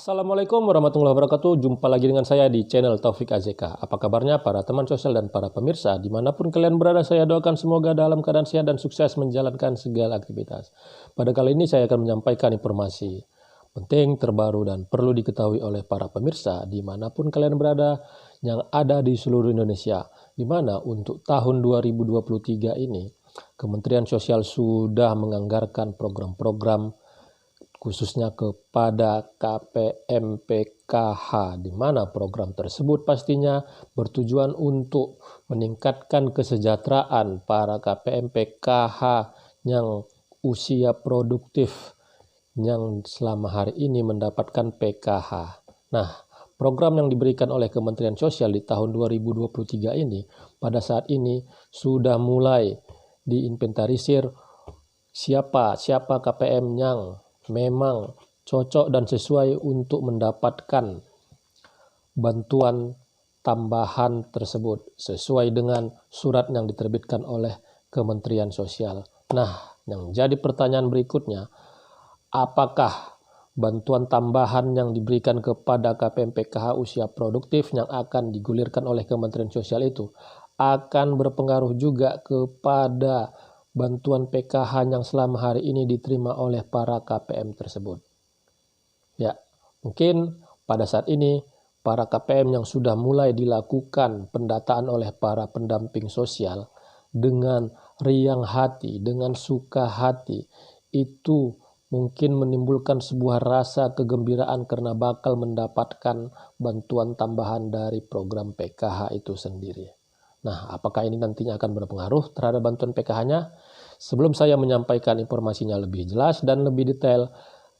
Assalamualaikum warahmatullahi wabarakatuh. Jumpa lagi dengan saya di channel Taufik AZK. Apa kabarnya para teman sosial dan para pemirsa? Dimanapun kalian berada, saya doakan semoga dalam keadaan sehat dan sukses menjalankan segala aktivitas. Pada kali ini saya akan menyampaikan informasi penting, terbaru, dan perlu diketahui oleh para pemirsa dimanapun kalian berada yang ada di seluruh Indonesia. Dimana untuk tahun 2023 ini, Kementerian Sosial sudah menganggarkan program-program khususnya kepada KPM-PKH, di mana program tersebut pastinya bertujuan untuk meningkatkan kesejahteraan para KPM-PKH yang usia produktif yang selama hari ini mendapatkan PKH. Nah, program yang diberikan oleh Kementerian Sosial di tahun 2023 ini pada saat ini sudah mulai diinventarisir siapa KPM yang memang cocok dan sesuai untuk mendapatkan bantuan tambahan tersebut sesuai dengan surat yang diterbitkan oleh Kementerian Sosial. Nah, yang jadi pertanyaan berikutnya, apakah bantuan tambahan yang diberikan kepada KPM PKH usia produktif yang akan digulirkan oleh Kementerian Sosial itu akan berpengaruh juga kepada bantuan PKH yang selama hari ini diterima oleh para KPM tersebut? Ya, mungkin pada saat ini para KPM yang sudah mulai dilakukan pendataan oleh para pendamping sosial dengan riang hati, dengan suka hati, itu mungkin menimbulkan sebuah rasa kegembiraan karena bakal mendapatkan bantuan tambahan dari program PKH itu sendiri. Nah, apakah ini nantinya akan berpengaruh terhadap bantuan PKH-nya? Sebelum saya menyampaikan informasinya lebih jelas dan lebih detail,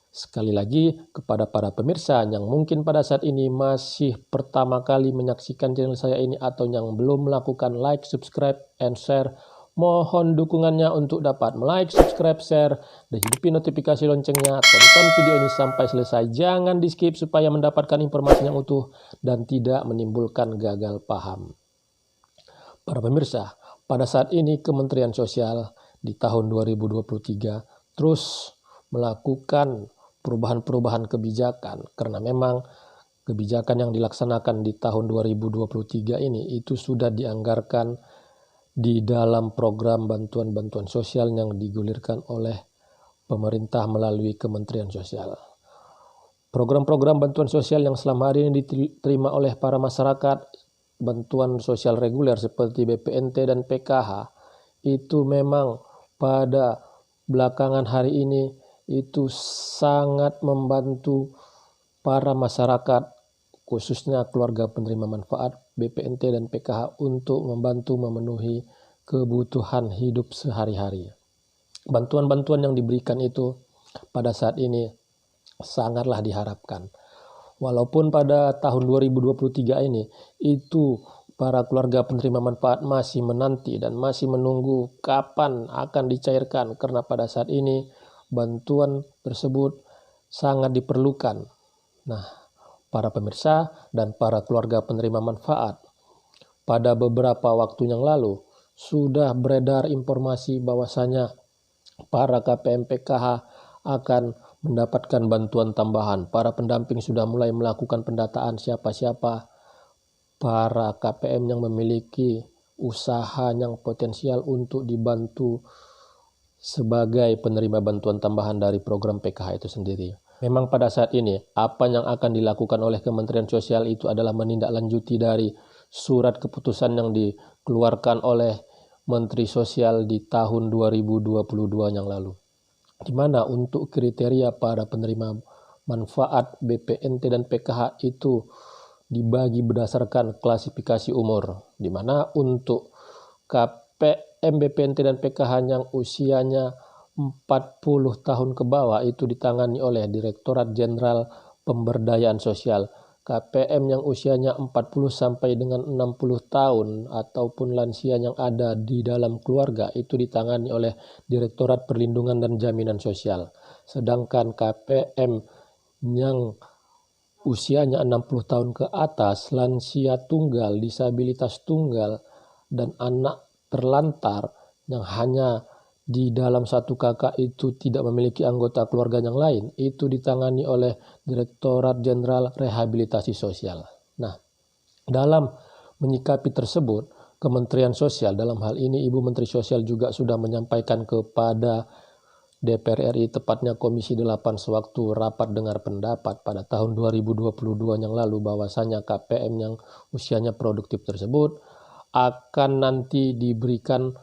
sekali lagi kepada para pemirsa yang mungkin pada saat ini masih pertama kali menyaksikan channel saya ini atau yang belum melakukan like, subscribe, and share, mohon dukungannya untuk dapat like, subscribe, share, dan hidupin notifikasi loncengnya. Tonton video ini sampai selesai, jangan di skip supaya mendapatkan informasi yang utuh dan tidak menimbulkan gagal paham. Para pemirsa, pada saat ini Kementerian Sosial di tahun 2023 terus melakukan perubahan-perubahan kebijakan karena memang kebijakan yang dilaksanakan di tahun 2023 ini itu sudah dianggarkan di dalam program bantuan-bantuan sosial yang digulirkan oleh pemerintah melalui Kementerian Sosial. Program-program bantuan sosial yang selama hari ini diterima oleh para masyarakat, bantuan sosial reguler seperti BPNT dan PKH, itu memang pada belakangan hari ini itu sangat membantu para masyarakat, khususnya keluarga penerima manfaat BPNT dan PKH untuk membantu memenuhi kebutuhan hidup sehari-hari. Bantuan-bantuan yang diberikan itu pada saat ini sangatlah diharapkan. Walaupun pada tahun 2023 ini itu para keluarga penerima manfaat masih menanti dan masih menunggu kapan akan dicairkan karena pada saat ini bantuan tersebut sangat diperlukan. Nah, para pemirsa dan para keluarga penerima manfaat, pada beberapa waktu yang lalu sudah beredar informasi bahwasanya para KPM PKH akan mendapatkan bantuan tambahan. Para pendamping sudah mulai melakukan pendataan siapa-siapa para KPM yang memiliki usaha yang potensial untuk dibantu sebagai penerima bantuan tambahan dari program PKH itu sendiri. Memang pada saat ini apa yang akan dilakukan oleh Kementerian Sosial itu adalah menindaklanjuti dari surat keputusan yang dikeluarkan oleh Menteri Sosial di tahun 2022 yang lalu, di mana untuk kriteria para penerima manfaat BPNT dan PKH itu dibagi berdasarkan klasifikasi umur, di mana untuk KPM BPNT dan PKH yang usianya 40 tahun ke bawah itu ditangani oleh Direktorat Jenderal Pemberdayaan Sosial. KPM yang usianya 40 sampai dengan 60 tahun ataupun lansia yang ada di dalam keluarga itu ditangani oleh Direktorat Perlindungan dan Jaminan Sosial. Sedangkan KPM yang usianya 60 tahun ke atas, lansia tunggal, disabilitas tunggal, dan anak terlantar yang hanya di dalam satu kakak itu tidak memiliki anggota keluarga yang lain, itu ditangani oleh Direktorat Jenderal Rehabilitasi Sosial. Nah, dalam menyikapi tersebut, Kementerian Sosial, dalam hal ini Ibu Menteri Sosial juga sudah menyampaikan kepada DPR RI, tepatnya Komisi 8 sewaktu rapat dengar pendapat pada tahun 2022 yang lalu, bahwasanya KPM yang usianya produktif tersebut akan nanti diberikan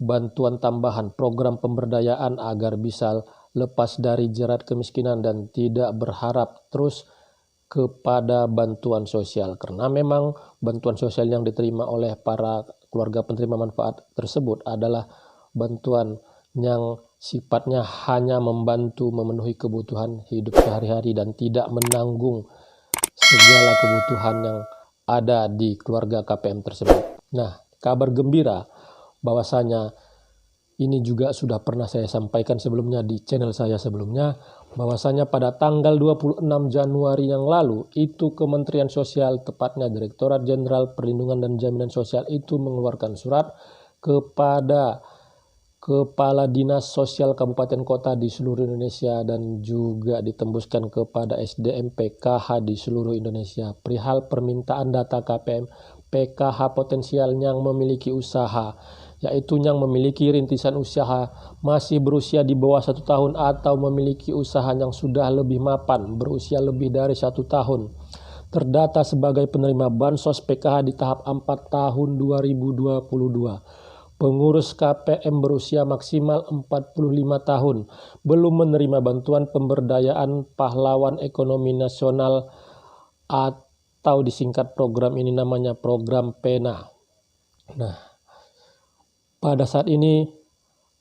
bantuan tambahan program pemberdayaan agar bisa lepas dari jerat kemiskinan dan tidak berharap terus kepada bantuan sosial, karena memang bantuan sosial yang diterima oleh para keluarga penerima manfaat tersebut adalah bantuan yang sifatnya hanya membantu memenuhi kebutuhan hidup sehari-hari dan tidak menanggung segala kebutuhan yang ada di keluarga KPM tersebut. Nah, kabar gembira bahwasanya ini juga sudah pernah saya sampaikan sebelumnya di channel saya sebelumnya, bahwasanya pada tanggal 26 Januari yang lalu itu Kementerian Sosial, tepatnya Direktorat Jenderal Perlindungan dan Jaminan Sosial itu mengeluarkan surat kepada Kepala Dinas Sosial Kabupaten Kota di seluruh Indonesia dan juga ditembuskan kepada SDM PKH di seluruh Indonesia perihal permintaan data KPM PKH potensial yang memiliki usaha, yaitu yang memiliki rintisan usaha masih berusia di bawah 1 tahun atau memiliki usaha yang sudah lebih mapan berusia lebih dari 1 tahun, terdata sebagai penerima Bansos PKH di tahap 4 tahun 2022. Pengurus KPM berusia maksimal 45 tahun, belum menerima bantuan pemberdayaan pahlawan ekonomi nasional atau disingkat program ini namanya program PENA. Nah, pada saat ini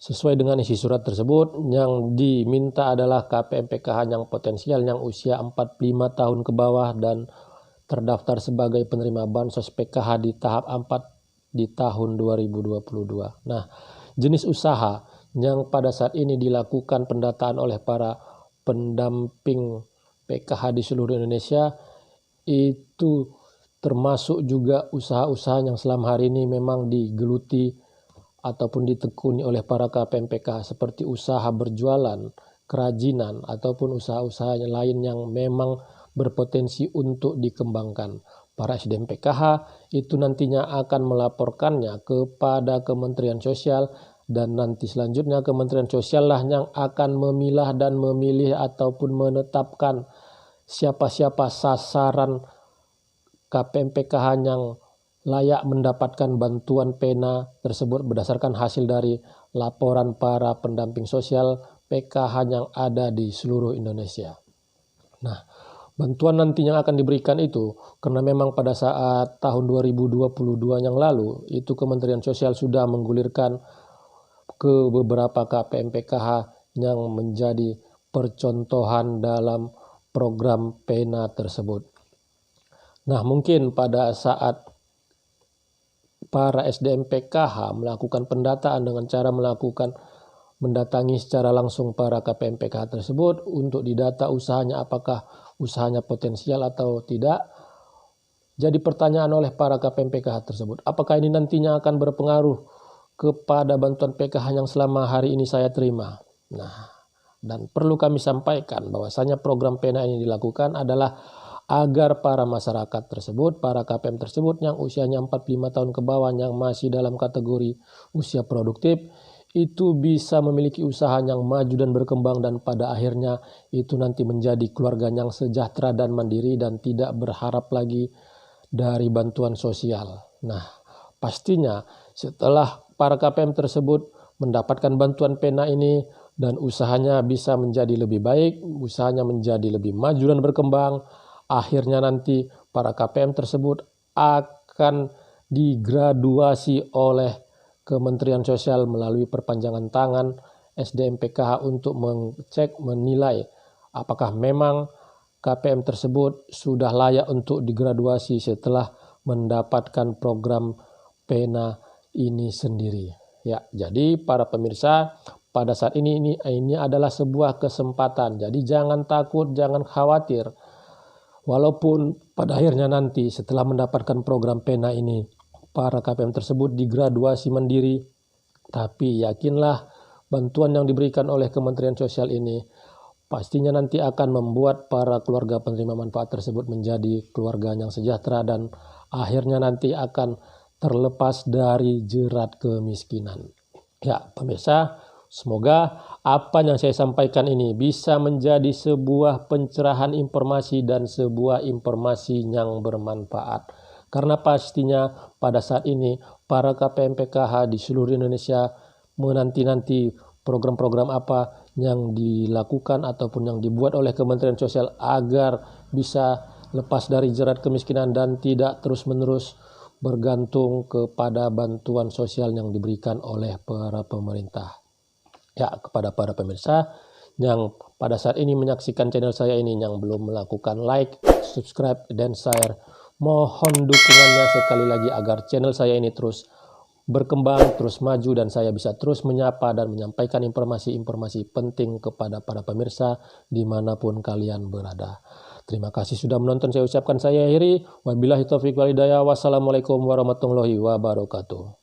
sesuai dengan isi surat tersebut yang diminta adalah KPM PKH yang potensial yang usia 45 tahun ke bawah dan terdaftar sebagai penerima Bansos PKH di tahap 4 di tahun 2022. Nah, jenis usaha yang pada saat ini dilakukan pendataan oleh para pendamping PKH di seluruh Indonesia itu termasuk juga usaha-usaha yang selama hari ini memang digeluti ataupun ditekuni oleh para KPM PKH, seperti usaha berjualan, kerajinan, ataupun usaha-usaha lain yang memang berpotensi untuk dikembangkan. Para SDM PKH itu nantinya akan melaporkannya kepada Kementerian Sosial dan nanti selanjutnya Kementerian Sosial lah yang akan memilah dan memilih ataupun menetapkan siapa-siapa sasaran KPM PKH yang layak mendapatkan bantuan PENA tersebut berdasarkan hasil dari laporan para pendamping sosial PKH yang ada di seluruh Indonesia. Nah, bantuan nantinya akan diberikan itu karena memang pada saat tahun 2022 yang lalu itu Kementerian Sosial sudah menggulirkan ke beberapa KPM PKH yang menjadi percontohan dalam program PENA tersebut. Nah, mungkin pada saat para SDM PKH melakukan pendataan dengan cara mendatangi secara langsung para KPM PKH tersebut untuk didata usahanya, apakah usahanya potensial atau tidak. Jadi pertanyaan oleh para KPM PKH tersebut, apakah ini nantinya akan berpengaruh kepada bantuan PKH yang selama hari ini saya terima? Nah, dan perlu kami sampaikan bahwasanya program PENA ini dilakukan adalah agar para masyarakat tersebut, para KPM tersebut yang usianya 45 tahun ke bawah yang masih dalam kategori usia produktif itu bisa memiliki usaha yang maju dan berkembang dan pada akhirnya itu nanti menjadi keluarga yang sejahtera dan mandiri dan tidak berharap lagi dari bantuan sosial. Nah, pastinya setelah para KPM tersebut mendapatkan bantuan PENA ini dan usahanya bisa menjadi lebih baik, usahanya menjadi lebih maju dan berkembang, akhirnya nanti para KPM tersebut akan digraduasi oleh Kementerian Sosial melalui perpanjangan tangan SDM PKH untuk mengecek, menilai apakah memang KPM tersebut sudah layak untuk digraduasi setelah mendapatkan program PENA ini sendiri. Ya, jadi para pemirsa, pada saat ini adalah sebuah kesempatan. Jadi jangan takut, jangan khawatir. Walaupun pada akhirnya nanti setelah mendapatkan program PENA ini para KPM tersebut digraduasi mandiri, tapi yakinlah bantuan yang diberikan oleh Kementerian Sosial ini pastinya nanti akan membuat para keluarga penerima manfaat tersebut menjadi keluarga yang sejahtera dan akhirnya nanti akan terlepas dari jerat kemiskinan. Ya, pemirsa, semoga apa yang saya sampaikan ini bisa menjadi sebuah pencerahan informasi dan sebuah informasi yang bermanfaat. Karena pastinya pada saat ini para KPM-PKH di seluruh Indonesia menanti-nanti program-program apa yang dilakukan ataupun yang dibuat oleh Kementerian Sosial agar bisa lepas dari jerat kemiskinan dan tidak terus-menerus bergantung kepada bantuan sosial yang diberikan oleh para pemerintah. Ya, kepada para pemirsa yang pada saat ini menyaksikan channel saya ini yang belum melakukan like, subscribe, dan share, mohon dukungannya sekali lagi agar channel saya ini terus berkembang, terus maju, dan saya bisa terus menyapa dan menyampaikan informasi-informasi penting kepada para pemirsa dimanapun kalian berada. Terima kasih sudah menonton. Saya ucapkan saya akhiri. Wabillahi taufiq wal hidayah. Wassalamualaikum warahmatullahi wabarakatuh.